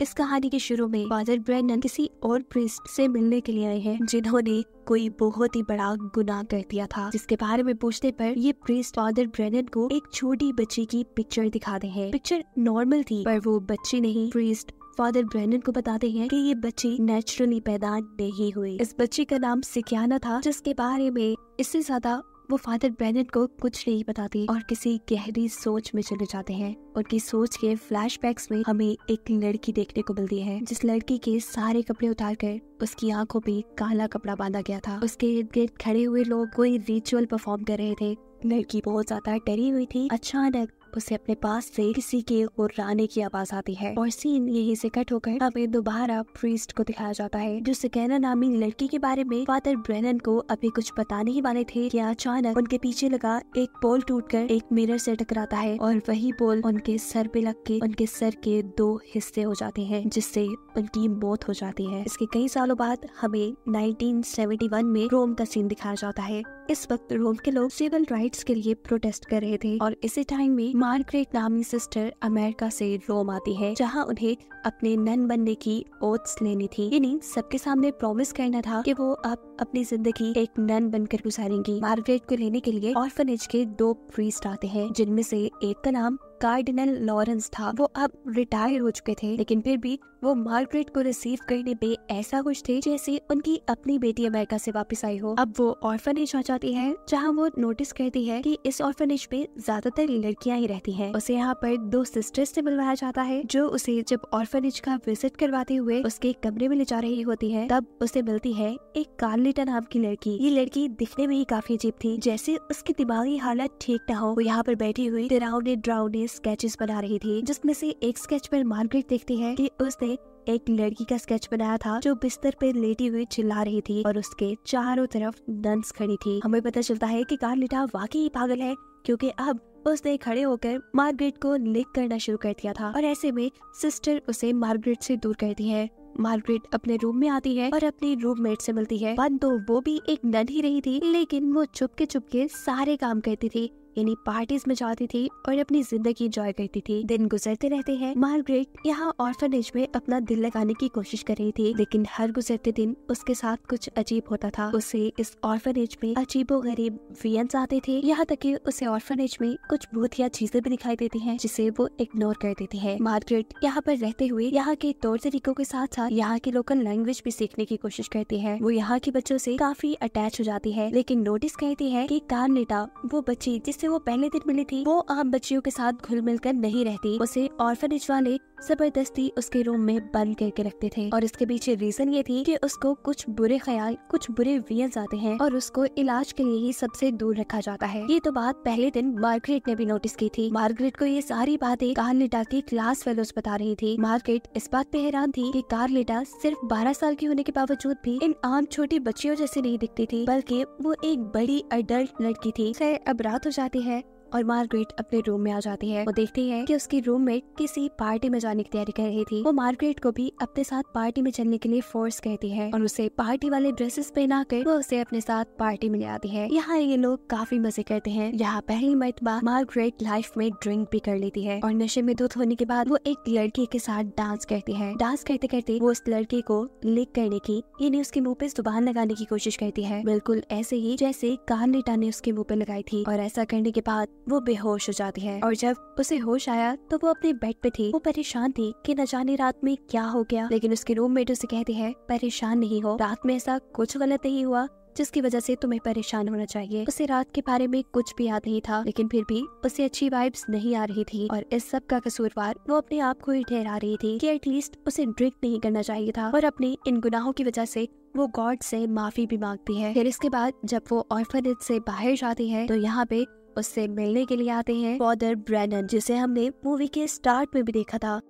इस कहानी के शुरू में फादर ब्रेनन किसी और प्रीस्ट से मिलने के लिए आए हैं जिन्होंने कोई बहुत ही बड़ा गुनाह कर दिया था, जिसके बारे में पूछने पर ये प्रीस्ट फादर ब्रेनन को एक छोटी बच्ची की पिक्चर दिखाते हैं। पिक्चर नॉर्मल थी पर वो बच्ची नहीं। प्रीस्ट फादर ब्रेनन को बताते हैं कि ये बच्ची नेचुरली पैदा नहीं हुई। इस बच्ची का नाम सिकियाना था, जिसके बारे में इससे ज्यादा वो फादर ब्रेनन को कुछ नहीं बताती और किसी गहरी सोच में चले जाते हैं। उनकी सोच के फ्लैशबैक्स में हमें एक लड़की देखने को मिलती है, जिस लड़की के सारे कपड़े उतारकर उसकी आंखों पे काला कपड़ा बांधा गया था। उसके इर्द गिर्द खड़े हुए लोग कोई रिचुअल परफॉर्म कर रहे थे। लड़की बहुत ज्यादा डरी हुई थी। अचानक उसे अपने पास से किसी के गुर्राने की आवाज आती है और सीन यहीं से कट होकर हमें दोबारा प्रीस्ट को दिखाया जाता है, जो सिकियाना नामी लड़की के बारे में फादर ब्रेनन को अभी कुछ बताने ही वाले थे कि अचानक उनके पीछे लगा एक पोल टूटकर एक मिरर से टकराता है और वही पोल उनके सर पे लग के उनके सर के 2 हिस्से हो जाते हैं, जिससे उनकी मौत हो जाती है। इसके कई सालों बाद हमें 1971 में रोम का सीन दिखाया जाता है। इस वक्त रोम के लोग सिविल राइट्स के लिए प्रोटेस्ट कर रहे थे और इसी टाइम में मार्गरेट नामी सिस्टर अमेरिका से रोम आती है, जहां उन्हें अपने नन बनने की ओथ्स लेनी थी। यानी सबके सामने प्रॉमिस करना था कि वो अब अपनी जिंदगी एक नन बनकर गुजारेंगी। मार्गरेट को लेने के लिए ऑर्फनेज के 2 प्रीस्ट आते हैं, जिनमें से एक का नाम कार्डिनल लॉरेंस था। वो अब रिटायर हो चुके थे, लेकिन फिर भी वो मार्गरेट को रिसीव करने पे ऐसा कुछ थे जैसे उनकी अपनी बेटी अमेरिका से वापस आई हो। अब वो ऑर्फनेज आ जाती है, जहाँ वो नोटिस करती है कि इस ऑर्फनेज में ज्यादातर लड़कियां ही रहती हैं। उसे यहाँ पर 2 सिस्टर्स से मिलवाया जाता है, जो उसे जब ऑर्फनेज का विजिट करवाते हुए उसके कमरे में ले जा रही होती है, तब उसे मिलती है एक कार्लिटा नाम की लड़की। ये लड़की दिखने में ही काफी अजीब थी, जैसे उसकी दिमागी हालत ठीक न हो। वो यहाँ पर बैठी हुई डरावने ड्रावने स्केचेस बना रही थी, जिसमें से एक स्केच पर मार्गरेट देखती है कि उसने एक लड़की का स्केच बनाया था जो बिस्तर पे लेटी हुई चिल्ला रही थी और उसके चारों तरफ नन्स खड़ी थी। हमें पता चलता है कि कार्लिटा वाकई पागल है, क्योंकि अब उसने खड़े होकर मार्गरेट को लिक करना शुरू कर दिया था और ऐसे में सिस्टर उसे मार्गरेट से दूर करती है। मार्गरेट अपने रूम में आती है और अपनी रूममेट से मिलती है। बन तो वो भी एक नन ही रही थी, लेकिन वो चुपके सारे काम करती थी, यानी पार्टीज में जाती थी और अपनी जिंदगी एंजॉय करती थी। दिन गुजरते रहते हैं। मार्गरेट यहाँ ऑर्फनेज में अपना दिल लगाने की कोशिश कर रही थी, लेकिन हर गुजरते दिन उसके साथ कुछ अजीब होता था। उसे इस ऑर्फनेज में अजीबोगरीब वियंस आते थे, यहाँ तक कि उसे ऑर्फनेज में कुछ भूतिया चीजें भी दिखाई देती हैं, जिसे वो इग्नोर कर देती है। मार्गरेट यहाँ पर रहते हुए यहाँ के तौर तरीकों के साथ साथ यहाँ की लोकल लैंग्वेज भी सीखने की कोशिश करती है। वो यहाँ के बच्चों से काफी अटैच हो जाती है, लेकिन नोटिस करती है कि कार्लिटा, वो बच्ची जिससे वो पहले दिन मिली थी, वो आम बच्चियों के साथ घुल मिल कर नहीं रहती। उसे ऑर्फनेज वाले जबरदस्ती उसके रूम में बंद करके रखते थे और इसके पीछे रीजन ये थी कि उसको कुछ बुरे ख्याल, कुछ बुरे वियंस आते हैं और उसको इलाज के लिए ही सबसे दूर रखा जाता है। ये तो बात पहले दिन मार्गरेट ने भी नोटिस की थी। मार्गरेट को ये सारी बातें कार्लिटा की क्लास फेलोज बता रही थी। मार्गरेट इस बात पे हैरान थी कि कार्लिटा सिर्फ 12 साल की होने के बावजूद भी इन आम छोटी बच्चियों जैसी नहीं दिखती थी, बल्कि वो एक बड़ी अडल्ट लड़की थी। खैर, अब रात हो जाती है और मार्गरेट अपने रूम में आ जाती है। वो देखती है कि उसकी रूममेट किसी पार्टी में जाने की तैयारी कर रही थी। वो मार्गरेट को भी अपने साथ पार्टी में चलने के लिए फोर्स करती है और उसे पार्टी वाले ड्रेसेस पहना कर वो उसे अपने साथ पार्टी में ले आती है। यहाँ ये लोग काफी मजे करते हैं। यहाँ पहली मर्तबा मार्गरेट लाइफ में ड्रिंक भी कर लेती है और नशे में धुत होने के बाद वो एक लड़की के साथ डांस करती है। डांस करते करते वो उस लड़की को लिक करने की, यानी उसके मुँह पे जुबान लगाने की कोशिश करती है, बिल्कुल ऐसे ही जैसे कार्लिटा ने उसके मुँह पे लगाई थी। और ऐसा करने के बाद वो बेहोश हो जाती है और जब उसे होश आया तो वो अपने बेड पे थी। वो परेशान थी कि न जाने रात में क्या हो गया, लेकिन उसके रूममेट उसे कहती है परेशान नहीं हो, रात में ऐसा कुछ गलत नहीं हुआ जिसकी वजह से तुम्हें परेशान होना चाहिए। उसे रात के बारे में कुछ भी याद नहीं था, लेकिन फिर भी उसे अच्छी वाइब्स नहीं आ रही थी और इस सब का कसूरवार वो अपने आप को ही ठहरा रही थी कि एटलीस्ट उसे ड्रिंक नहीं करना चाहिए था और अपनी इन गुनाहों की वजह से वो गॉड से माफी भी मांगती है। फिर इसके बाद जब वो ऑर्फनेज से बाहर जाती है तो यहाँ पे उससे मिलने के लिए आते हैं फादर ब्रेनन, जिसे हमने मूवी के स्टार्ट में भी देखा था।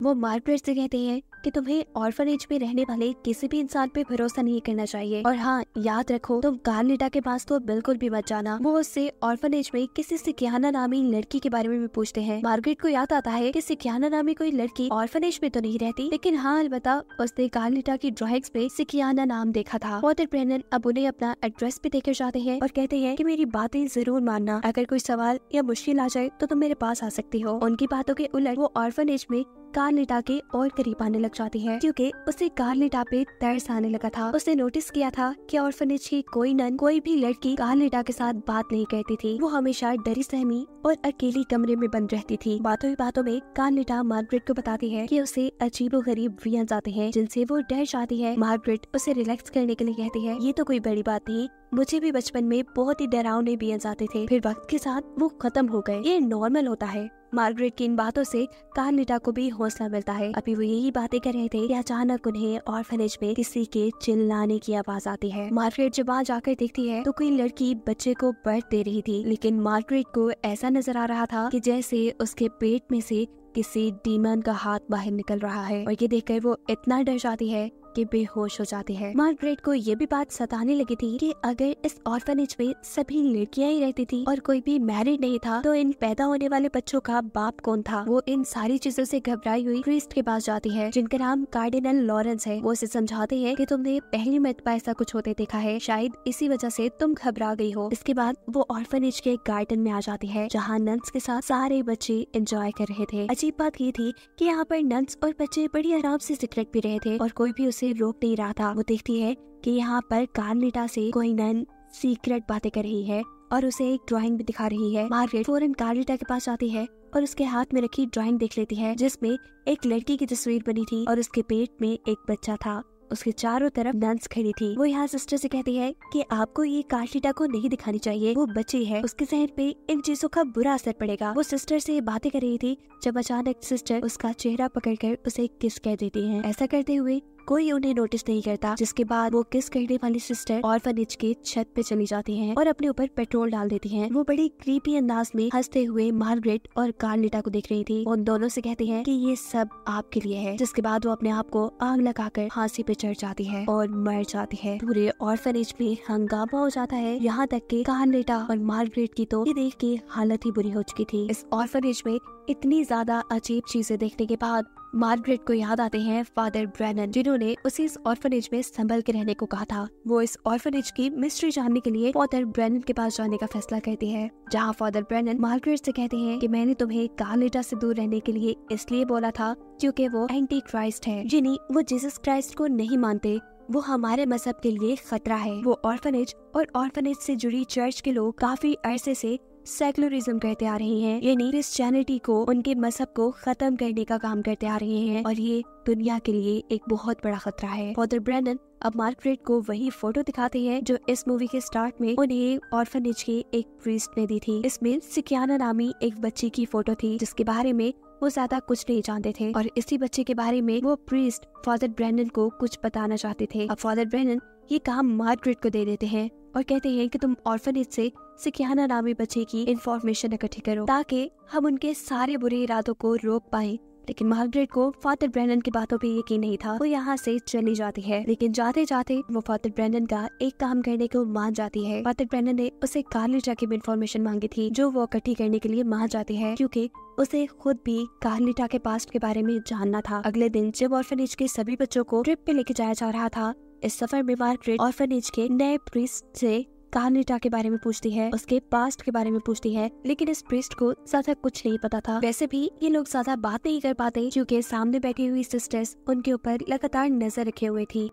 वो मार्गरेट से कहते हैं कि तुम्हें ऑर्फनेज में रहने वाले किसी भी इंसान पे भरोसा नहीं करना चाहिए और हाँ, याद रखो तुम कार्लिटा के पास तो बिल्कुल भी मत जाना। वो उससे ऑर्फनेज में किसी सिकियाना नामी लड़की के बारे में भी पूछते हैं। मार्गरेट को याद आता है कि सिकियाना नामी कोई लड़की ऑर्फनेज में तो नहीं रहती, लेकिन हाँ अलबत्ता उसने कार्लिटा की ड्राइंग्स पे सिकियाना नाम देखा था। फादर ब्रेनन अब उन्हें अपना एड्रेस भी देकर जाते हैं और कहते हैं कि मेरी बातें जरूर मानना, अगर कोई सवाल या मुश्किल आ जाए तो तुम मेरे पास आ सकती हो। उनकी बातों के उलट वो ऑर्फनेज में कार्लिटा के और करीब आने लग जाती है, क्योंकि उसे कार्लिटा पे तरस आने लगा था। उसने नोटिस किया था कि ऑर्फनेज की कोई नन, कोई भी लड़की कार्लिटा के साथ बात नहीं करती थी। वो हमेशा डरी सहमी और अकेली कमरे में बंद रहती थी। बातों ही बातों में कार्लिटा मार्गरेट को बताती है कि उसे अजीबोगरीब वियंस आते हैं जिनसे वो डर जाती है। मार्गरेट उसे रिलैक्स करने के लिए कहती है, ये तो कोई बड़ी बात नहीं, मुझे भी बचपन में बहुत ही डरावने वियंस आते थे, फिर वक्त के साथ वो खत्म हो गए, ये नॉर्मल होता है। मार्गरेट की इन बातों से कार्लिटा को भी हौसला मिलता है। अभी वो यही बातें कर रहे थे कि अचानक उन्हें ऑर्फनेज में किसी के चिल्लाने की आवाज आती है। मार्गरेट जब वहाँ जाकर देखती है तो कोई लड़की बच्चे को बर्थ दे रही थी, लेकिन मार्गरेट को ऐसा नजर आ रहा था कि जैसे उसके पेट में से किसी डीमन का हाथ बाहर निकल रहा है, और ये देखकर वो इतना डर जाती है कि बेहोश हो जाती है। मार्गरेट को ये भी बात सताने लगी थी कि अगर इस ऑर्फनेज में सभी लड़कियां ही रहती थी और कोई भी मैरिड नहीं था, तो इन पैदा होने वाले बच्चों का बाप कौन था। वो इन सारी चीजों से घबराई हुई प्रीस्ट के पास जाती है, जिनका नाम कार्डिनल लॉरेंस है। वो उसे समझाते हैं कि तुमने पहली मर्तबा ऐसा कुछ होते देखा है, शायद इसी वजह से तुम घबरा गई हो। इसके बाद वो ऑर्फनेज के गार्डन में आ जाती है, जहाँ नन्स के साथ सारे बच्चे एंजॉय कर रहे थे। अजीब बात ये थी कि यहाँ पर नन्स और बच्चे बड़ी आराम से सिगरेट पी रहे थे और कोई भी उसे रोक नहीं रहा था। वो देखती है कि यहाँ पर कार्लिटा से कोई नन सीक्रेट बातें कर रही है और उसे एक ड्राइंग भी दिखा रही है। मार्गरेट फौरन कार्लिटा के पास जाती है और उसके हाथ में रखी ड्राइंग देख लेती है, जिसमें एक लड़की की तस्वीर बनी थी और उसके पेट में एक बच्चा था। उसके चारों तरफ नन्स खड़ी थी। वो यहाँ सिस्टर से कहती है कि आपको ये कार्लिटा को नहीं दिखानी चाहिए, वो बच्ची है, उसके जहन पे इन चीजों का बुरा असर पड़ेगा। वो सिस्टर से बातें कर रही थी जब अचानक सिस्टर उसका चेहरा पकड़कर उसे किस कर देती है। ऐसा करते हुए कोई उन्हें नोटिस नहीं करता, जिसके बाद वो किस करने वाली सिस्टर ऑर्फनेज के छत पे चली जाती हैं और अपने ऊपर पेट्रोल डाल देती हैं। वो बड़ी क्रीपी अंदाज में हंसते हुए मार्गरेट और कार्लिटा को देख रही थी। उन दोनों से कहती है कि ये सब आपके लिए है, जिसके बाद वो अपने आप को आग लगाकर फांसी पे चढ़ जाती है और मर जाती है। पूरे ऑर्फनेज में हंगामा हो जाता है, यहाँ तक कि कार्लिटा और मार्गरेट की तो ये देख के हालत ही बुरी हो चुकी थी। इस ऑर्फनेज में इतनी ज्यादा अजीब चीजें देखने के बाद मार्गरेट को याद आते हैं फादर ब्रेनन, जिन्होंने उसे इस ऑर्फनेज में संभल के रहने को कहा था। वो इस ऑर्फनेज की मिस्ट्री जानने के लिए फादर ब्रेनन के पास जाने का फैसला करती है, जहाँ फादर ब्रेनन मार्गरेट से कहते हैं कि मैंने तुम्हें कार्लिटा से दूर रहने के लिए इसलिए बोला था क्योंकि वो एंटी क्राइस्ट है, जिन्हें वो जीसस क्राइस्ट को नहीं मानते, वो हमारे मजहब के लिए खतरा है। वो ऑर्फनेज और ऑर्फनेज से जुड़ी चर्च के लोग काफी अरसे से सेकुलरिज्म करते आ रहे हैं, यानी क्रिश्चियनिटी को, उनके मजहब को खत्म करने का काम करते आ रहे हैं और ये दुनिया के लिए एक बहुत बड़ा खतरा है। फादर ब्रेनन अब मार्गरेट को वही फोटो दिखाते हैं जो इस मूवी के स्टार्ट में उन्हें ऑर्फनेज के एक प्रीस्ट ने दी थी। इसमें सिकियाना नामी एक बच्ची की फोटो थी, जिसके बारे में वो ज्यादा कुछ नहीं जानते थे और इसी बच्चे के बारे में वो प्रीस्ट फादर ब्रेनन को कुछ बताना चाहते थे। अब फादर ब्रेनन ये काम मार्गरेट को दे देते हैं और कहते हैं कि तुम ऑर्फनेज से सिकियाना नामी बच्चे की इंफॉर्मेशन इकट्ठी करो ताकि हम उनके सारे बुरे इरादों को रोक पाए। लेकिन मार्गरेट को फादर ब्रेनन की बातों पे यकीन नहीं था। वो यहाँ से चली जाती है, लेकिन जाते जाते वो फादर ब्रेनन का एक काम करने को मान जाती है। फादर ब्रेनन ने उसे कार्लिटा की इंफॉर्मेशन मांगी थी, जो वो इकट्ठी करने के लिए मान जाती है, क्योंकि उसे खुद भी कार्लिटा के पास्ट के बारे में जानना था। अगले दिन जब ऑर्फनेज के सभी बच्चों को ट्रिप पे लेके जाया जा रहा था, इस सफर में मार्गरेट ऑर्फनेज के नए प्रीस्ट से कार्लिटा के बारे में पूछती है, उसके पास्ट के बारे में पूछती है, लेकिन इस प्रीस्ट को ज्यादा कुछ नहीं पता था। वैसे भी ये लोग ज्यादा बात नहीं कर पाते क्योंकि सामने बैठी हुई सिस्टर्स उनके ऊपर लगातार नजर रखे हुए थी।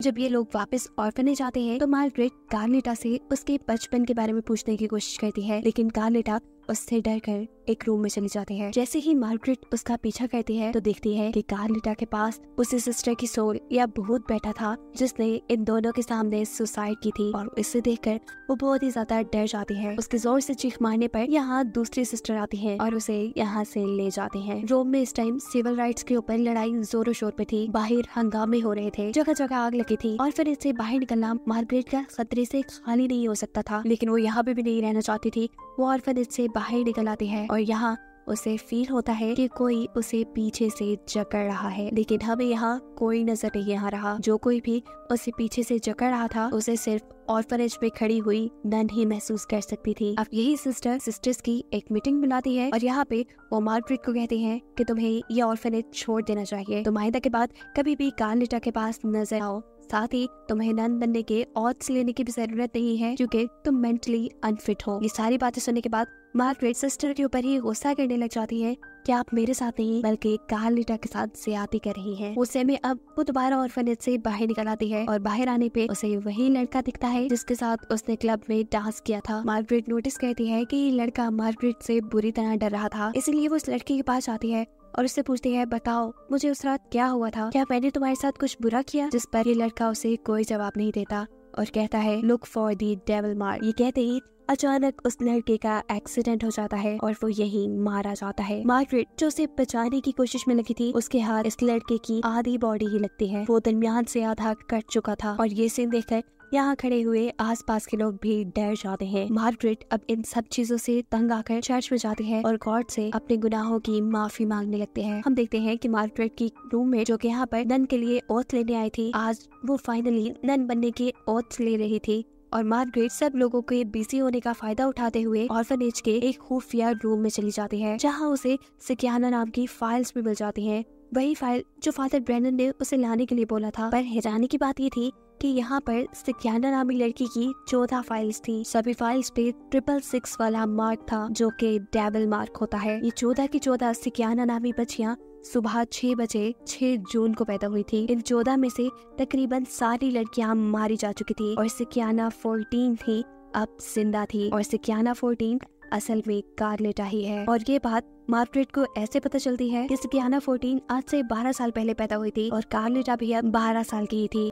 जब ये लोग वापस ऑर्फनेज आते हैं तो मार्गरेट कार्लिटा से उसके बचपन के बारे में पूछने की कोशिश करती है, लेकिन कार्लिटा उससे डरकर एक रूम में चली जाती है। जैसे ही मार्गरेट उसका पीछा करती है तो देखती है कि कार्लिटा के पास उसी सिस्टर की सोल या भूत बैठा था, जिसने इन दोनों के सामने सुसाइड की थी और इसे देखकर वो बहुत ही ज्यादा डर जाती है। उसके जोर से चीख मारने पर यहाँ दूसरी सिस्टर आती है और उसे यहाँ से ले जाते हैं। रोम में इस टाइम सिविल राइट्स के ऊपर लड़ाई जोरों शोर पे थी, बाहर हंगामे हो रहे थे, जगह जगह आग लगी थी और फिर इससे बाहर निकलना मार्गरेट का खतरे से खाली नहीं हो सकता था। लेकिन वो यहाँ पे भी नहीं रहना चाहती थी। वो ऑर्फनेज से बाहर निकल आती है और यहाँ उसे फील होता है कि कोई उसे पीछे से जकड़ रहा है, लेकिन हमें यहाँ कोई नजर नहीं आ रहा। जो कोई भी उसे पीछे से जकड़ रहा था उसे सिर्फ ऑर्फनेज में खड़ी हुई नन ही महसूस कर सकती थी। अब यही सिस्टर्स की एक मीटिंग बुलाती है और यहाँ पे वो मार्गरेट को कहते हैं कि तुम्हें ये ऑर्फनेज छोड़ देना चाहिए, तुम आइंदा के बाद कभी भी कार्लिटा के पास नजर आओ, साथ ही तुम्हें नन बनने के ऑड्स लेने की भी जरूरत नहीं है क्योंकि तुम मेंटली अनफिट हो। ये सारी बातें सुनने के बाद मार्गरेट सिस्टर के ऊपर ही गुस्सा करने लग जाती है क्या आप मेरे साथ नहीं बल्कि कार्लिटा के साथ ज्यादती कर रही हैं। उस समय अब वो दोबारा ऑर्फनेज से बाहर निकल आती है और बाहर आने पे उसे वही लड़का दिखता है जिसके साथ उसने क्लब में डांस किया था। मार्गरेट नोटिस करती है कि ये लड़का मार्गरेट से बुरी तरह डर रहा था, इसलिए वो उस लड़के के पास आती है और उससे पूछती है, बताओ मुझे उस रात क्या हुआ था, क्या मैंने तुम्हारे साथ कुछ बुरा किया? जिस पर ये लड़का उसे कोई जवाब नहीं देता और कहता है, look for the devil mark. ये कहते ही अचानक उस लड़के का एक्सीडेंट हो जाता है और वो यहीं मारा जाता है। मार्गरेट जो उसे बचाने की कोशिश में लगी थी, उसके हाथ इस लड़के की आधी बॉडी ही लगती है। वो दरमियान से आधा कट चुका था और ये सीन देखकर यहाँ खड़े हुए आसपास के लोग भी डर जाते हैं। मार्गरेट अब इन सब चीजों से तंग आकर चर्च में जाती है और गॉड से अपने गुनाहों की माफी मांगने लगते हैं। हम देखते हैं कि मार्गरेट की रूममेट जो कि यहाँ पर नन के लिए ओथ लेने आई थी, आज वो फाइनली नन बनने के ओथ ले रही थी और मार्गरेट सब लोगों के बिजी होने का फायदा उठाते हुए ऑर्फनेज के एक खुफिया रूम में चली जाती है, जहाँ उसे सिकियाना नाम की फाइल्स भी मिल जाती हैं। वही फाइल जो फादर ब्रेनन ने उसे लाने के लिए बोला था। पर हैरानी की बात ये थी कि यहाँ पर सिकियाना नामी लड़की की 14 फाइल्स थी। सभी फाइल्स पे 666 वाला मार्क था जो कि डेविल मार्क होता है। ये 14 की 14 सिकियाना नामी बच्चियां सुबह 6 बजे 6 जून को पैदा हुई थी। इन 14 में से तकरीबन सारी लड़कियां मारी जा चुकी थी और सिकियाना 14 थी अब जिंदा थी और सिकियाना 14 असल में कार्लेटा ही है। और ये बात मार्गरेट को ऐसे पता चलती है कि सिकियाना 14 आज से 12 साल पहले पैदा हुई थी और कार्लेटा भी अब 12 साल की ही थी।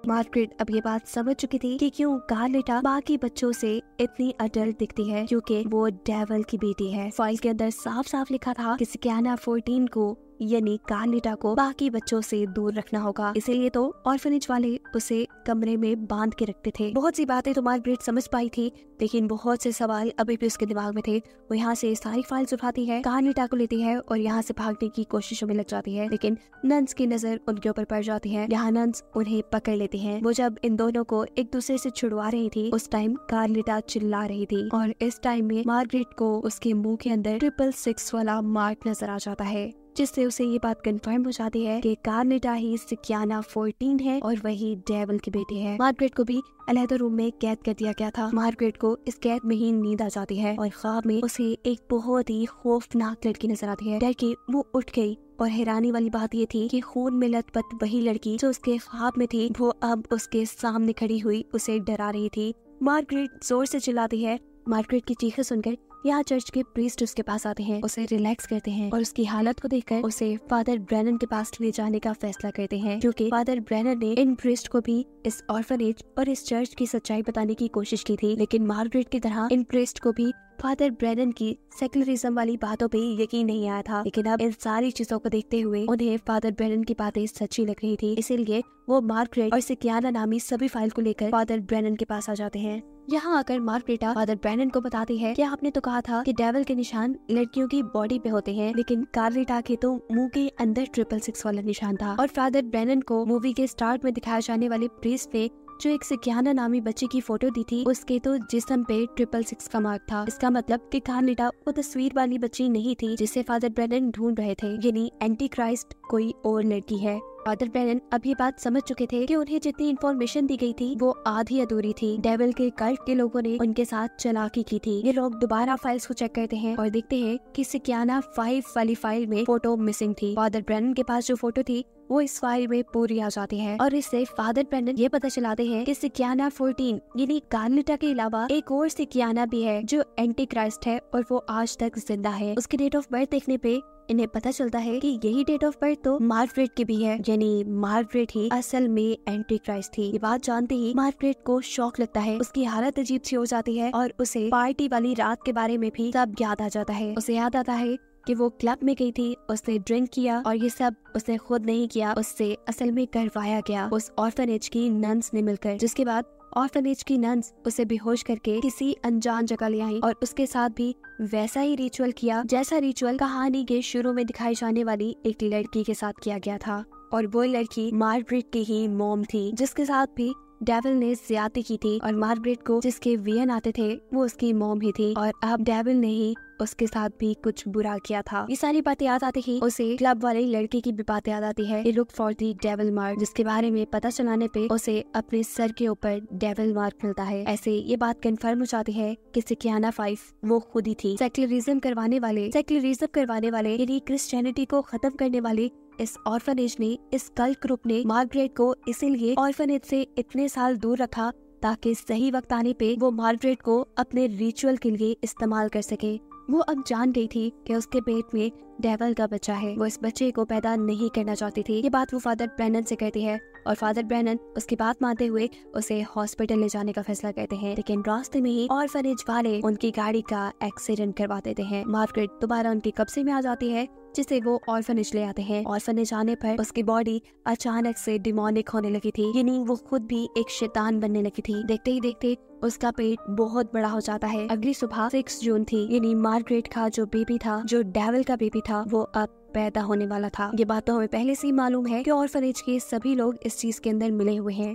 मार्गरेट अब ये बात समझ चुकी थी कि क्यों कार्लेटा बाकी बच्चों से इतनी अडल्ट दिखती है, क्योंकि वो डेविल की बेटी है। फाइल के अंदर साफ साफ लिखा था कि सिकियाना 14 को यानी कार्लेटा को बाकी बच्चों से दूर रखना होगा, इसीलिए तो ऑर्फनेज वाले उसे कमरे में बांध के रखते थे। बहुत सी बातें तो मार्गरेट समझ पाई थी, लेकिन बहुत से सवाल अभी भी उसके दिमाग में थे। वो यहाँ से सारी फाइल्स उठाती है, कार्लेटा को लेती है और यहाँ से भागने की कोशिशों में लग जाती है, लेकिन नन्स की नजर उनके ऊपर पड़ जाती है। यहाँ नन्स उन्हें पकड़ लेती हैं। वो जब इन दोनों को एक दूसरे से छुड़वा रही थी, उस टाइम कार्लेटा चिल्ला रही थी और इस टाइम में मार्गरेट को उसके मुंह के अंदर 666 वाला मार्क नजर आ जाता है, जिससे उसे ये बात कंफर्म हो जाती है कि कार्लेटा ही सिकियाना 14 है और वही डेविल की बेटी है। मार्गरेट को भी अलहदा रूम में कैद कर दिया गया था। मार्गरेट को इस कैद में ही नींद आ जाती है और ख्वाब में उसे एक बहुत ही खौफनाक लड़की नजर आती है। डर के वो उठ गई और हैरानी वाली बात ये थी कि खून में लथपथ वही लड़की जो उसके ख्वाब में थी, वो अब उसके सामने खड़ी हुई उसे डरा रही थी। मार्गरेट जोर से चिल्लाती है। मार्गरेट की चीखें सुनकर यहाँ चर्च के प्रीस्ट उसके पास आते हैं, उसे रिलैक्स करते हैं और उसकी हालत को देखकर उसे फादर ब्रेनन के पास ले जाने का फैसला करते हैं, क्योंकि फादर ब्रेनन ने इन प्रीस्ट को भी इस ऑर्फनेज और इस चर्च की सच्चाई बताने की कोशिश की थी, लेकिन मार्गरेट की तरह इन प्रीस्ट को भी फादर ब्रेनन की सेकुलरिज्म वाली बातों पे यकीन नहीं आया था। लेकिन अब इन सारी चीजों को देखते हुए उन्हें फादर ब्रेनन की बातें सच्ची लग रही थी, इसीलिए वो मार्गरेट और सिकियाना नामी सभी फाइल को लेकर फादर ब्रेनन के पास आ जाते हैं। यहाँ आकर मार्गरेटा फादर ब्रेनन को बताती है कि आपने तो कहा था कि डेविल के निशान लड़कियों की बॉडी पे होते हैं, लेकिन कार्लेटा के तो मुंह के अंदर 666 वाला निशान था। और फादर ब्रेनन को मूवी के स्टार्ट में दिखाए जाने वाले प्रीस्ट ने जो एक सिकियाना नामी बच्चे की फोटो दी थी, उसके तो जिस्म पे 666 का मार्क था। इसका मतलब कि कार्लेटा वो तस्वीर वाली बच्ची नहीं थी जिसे फादर ब्रेनन ढूंढ रहे थे, यानी एंटी क्राइस्ट कोई और लड़की है। फादर ब्रेनन अब ये बात समझ चुके थे कि उन्हें जितनी इन्फॉर्मेशन दी गई थी वो आधी अधूरी थी। डेविल के कल्ट के लोगों ने उनके साथ चालाकी की थी। ये लोग दोबारा फाइल्स को चेक करते हैं और देखते हैं कि सिकियाना 5 वाली फाइल में फोटो मिसिंग थी। फादर ब्रेनन के पास जो फोटो थी वो इस फाइल में पूरी आ जाती है और इससे फादर ब्रेनन ये पता चलाते हैं कि सिकियाना 14 यानी कार्लेटा के अलावा एक और सिकियाना भी है जो एंटी क्राइस्ट है और वो आज तक जिंदा है। उसकी डेट ऑफ बर्थ देखने पे इन्हें पता चलता है कि यही डेट ऑफ बर्थ तो मार्गरेट की भी है, यानी मार्गरेट ही असल में एंटी क्राइस्ट थी। ये बात जानते ही मार्गरेट को शौक लगता है, उसकी हालत अजीब सी हो जाती है और उसे पार्टी वाली रात के बारे में भी सब याद आ जाता है। उसे याद आता है कि वो क्लब में गई थी, उसने ड्रिंक किया और ये सब उसने खुद नहीं किया, उससे असल में करवाया गया उस ऑर्फनेज की नन्स ने मिलकर। जिसके बाद ऑर्फनेज की नन्स उसे बेहोश करके किसी अनजान जगह ले आई और उसके साथ भी वैसा ही रिचुअल किया जैसा रिचुअल कहानी के शुरू में दिखाई जाने वाली एक लड़की के साथ किया गया था। और वो लड़की मार्गरेट की ही मॉम थी, जिसके साथ भी डेविल ने ज्यादती की थी और मार्गरेट को जिसके वियन आते थे वो उसकी मॉम ही थी और अब डेविल ने ही उसके साथ भी कुछ बुरा किया था। ये सारी बातें याद आती ही उसे क्लब वाले लड़के की भी बातें याद आती है, look for the devil mark, जिसके बारे में पता चलाने पे उसे अपने सर के ऊपर डेविल मार्क मिलता है। ऐसे ये बात कंफर्म हो जाती है कि सिकियाना 5 वो खुद ही थी। सेक्युलरिज्म करवाने वाले यानी क्रिश्चियनिटी को खत्म करने वाले इस ऑर्फनेज ने, इस कल्ट ग्रुप ने मार्गरेट को इसीलिए ऑर्फनेज से इतने साल दूर रखा ताकि सही वक्त आने पे वो मार्गरेट को अपने रिचुअल के लिए इस्तेमाल कर सके। वो अब जान गई थी कि उसके पेट में डेविल का बच्चा है, वो इस बच्चे को पैदा नहीं करना चाहती थी। ये बात वो फादर ब्रेनन से कहती है और फादर ब्रेनन उसकी बात मानते हुए उसे हॉस्पिटल ले जाने का फैसला करते हैं, लेकिन रास्ते में ही ऑर्फनेज वाले उनकी गाड़ी का एक्सीडेंट करवा देते हैं। मार्गरेट दोबारा उनके कब्जे में आ जाती है जिसे वो ऑर्फनेज ले आते हैं। ऑर्फनेज आने पर उसकी बॉडी अचानक से डिमोनिक होने लगी थी, यानी वो खुद भी एक शैतान बनने लगी थी। देखते ही देखते उसका पेट बहुत बड़ा हो जाता है। अगली सुबह 6 जून थी, यानी मार्गरेट का जो बेबी था, जो डेविल का बेबी था, वो अब पैदा होने वाला था। ये बात तो हमें पहले से ही मालूम है कि ऑर्फनेज के सभी लोग इस चीज के अंदर मिले हुए हैं।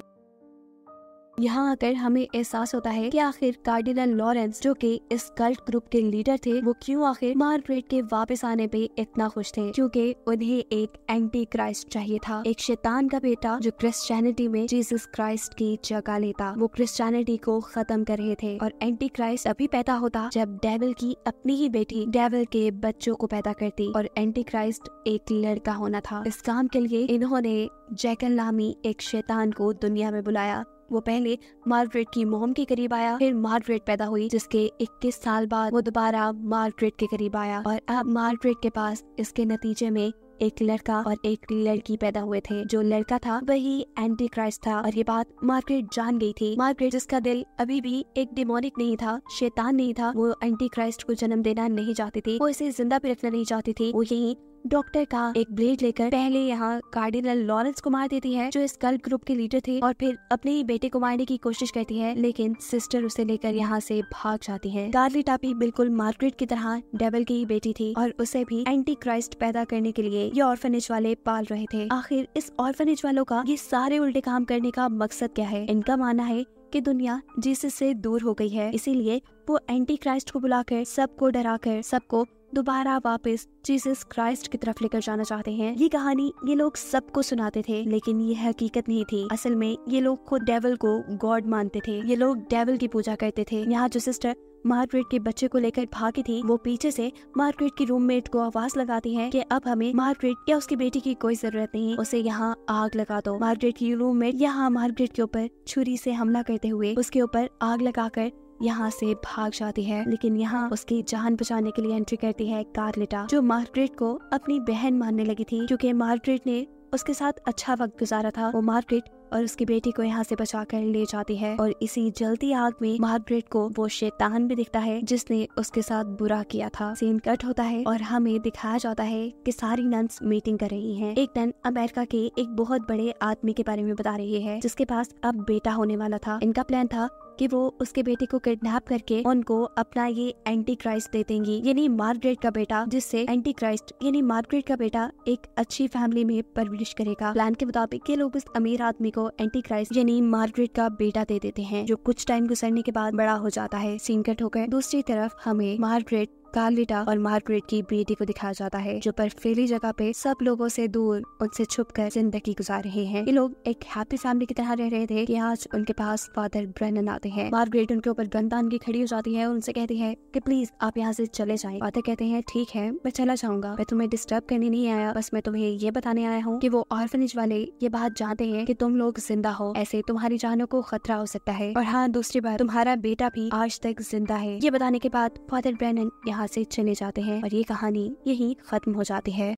यहाँ आकर हमें एहसास होता है कि आखिर कार्डिनल लॉरेंस जो कि इस कल्ट ग्रुप के लीडर थे, वो क्यों आखिर मार्गरेट के वापस आने पे इतना खुश थे, क्योंकि उन्हें एक एंटी क्राइस्ट चाहिए था, एक शैतान का बेटा जो क्रिश्चियनिटी में जीसस क्राइस्ट की जगह लेता। वो क्रिश्चियनिटी को खत्म कर रहे थे और एंटी क्राइस्ट अभी पैदा होता जब डेविल की अपनी ही बेटी डेविल के बच्चों को पैदा करती और एंटी क्राइस्ट एक लड़का होना था। इस काम के लिए इन्होंने जैकल नामी एक शैतान को दुनिया में बुलाया। वो पहले मार्गरेट की मोम के करीब आया, फिर मार्गरेट पैदा हुई जिसके 21 साल बाद वो दोबारा मार्गरेट के करीब आया और अब मार्गरेट के पास इसके नतीजे में एक लड़का और एक लड़की पैदा हुए थे। जो लड़का था वही एंटी क्राइस्ट था और ये बात मार्गरेट जान गई थी। मार्गरेट जिसका दिल अभी भी एक डिमोनिक नहीं था, शैतान नहीं था, वो एंटी क्राइस्ट को जन्म देना नहीं चाहती थी, वो इसे जिंदा भी रखना नहीं चाहती थी। वो यही डॉक्टर का एक ब्लेड लेकर पहले यहाँ कार्डिनल लॉरेंस को मार देती है जो इस कल्ट ग्रुप के लीडर थे, और फिर अपने ही बेटे को मारने की कोशिश करती है, लेकिन सिस्टर उसे लेकर यहाँ से भाग जाती है। कार्लिटा भी बिल्कुल मार्गरेट की तरह डेविल की ही बेटी थी और उसे भी एंटी क्राइस्ट पैदा करने के लिए ये ऑर्फनेज वाले पाल रहे थे। आखिर इस ऑर्फनेज वालों का ये सारे उल्टे काम करने का मकसद क्या है? इनका मानना है कि दुनिया जीसस से दूर हो गई है, इसीलिए वो एंटी क्राइस्ट को बुलाकर सबको डराकर सबको दोबारा वापस जीसस क्राइस्ट की तरफ लेकर जाना चाहते हैं। ये कहानी ये लोग सबको सुनाते थे, लेकिन ये हकीकत नहीं थी। असल में ये लोग खुद डेविल को गॉड मानते थे, ये लोग डेविल की पूजा करते थे। यहाँ जो सिस्टर मार्गरेट के बच्चे को लेकर भागी थी, वो पीछे से मार्गरेट की रूममेट को आवाज लगाती है कि अब हमें मार्गरेट या उसकी बेटी की कोई जरूरत नहीं, उसे यहाँ आग लगा दो। मार्गरेट की रूममेट यहाँ मार्गरेट के ऊपर छुरी से हमला करते हुए उसके ऊपर आग लगाकर यहाँ से भाग जाती है, लेकिन यहाँ उसकी जान बचाने के लिए एंट्री करती है कार्लिटा, जो मार्गरेट को अपनी बहन मानने लगी थी क्योंकि मार्गरेट ने उसके साथ अच्छा वक्त गुजारा था। वो मार्गरेट और उसकी बेटी को यहाँ से बचाकर ले जाती है और इसी जलती आग में मार्गरेट को वो शैतान भी दिखता है जिसने उसके साथ बुरा किया था। सीन कट होता है और हमें दिखाया जाता है कि सारी नन्स मीटिंग कर रही हैं। एक नन अमेरिका के एक बहुत बड़े आदमी के बारे में बता रही है जिसके पास अब बेटा होने वाला था। इनका प्लान था कि वो उसके बेटे को किडनैप करके उनको अपना ये एंटी क्राइस्ट दे देंगी, यानी मार्गरेट का बेटा, जिससे एंटी क्राइस्ट यानी मार्गरेट का बेटा एक अच्छी फैमिली में परवरिश करेगा। प्लान के मुताबिक ये लोग इस अमीर आदमी को एंटी क्राइस्ट यानी मार्गरेट का बेटा दे देते हैं, जो कुछ टाइम गुजरने के बाद बड़ा हो जाता है। सीन कट होकर दूसरी तरफ हमें मार्गरेट, कार्लिटा और मार्गरेट की बेटी को दिखाया जाता है जो बर्फीली जगह पे सब लोगों से दूर, उनसे छुपकर जिंदगी गुजार रहे हैं। ये लोग एक हैप्पी फैमिली की तरह रह रहे थे कि आज उनके पास फादर ब्रेनन आते हैं। मार्गरेट उनके ऊपर गन तान के खड़ी हो जाती है और उनसे कहती है कि प्लीज आप यहाँ से चले जाएं। फादर कहते हैं ठीक है मैं चला जाऊंगा, मैं तुम्हें डिस्टर्ब करने नहीं आया, बस मैं तुम्हें ये बताने आया हूँ कि वो ऑर्फनेज वाले ये बात जानते हैं कि तुम लोग जिंदा हो, ऐसे तुम्हारी जानों को खतरा हो सकता है, और हाँ दूसरी बात तुम्हारा बेटा भी आज तक जिंदा है। ये बताने के बाद फादर ब्रेनन यहाँ से चले जाते हैं और ये कहानी यही खत्म हो जाती है।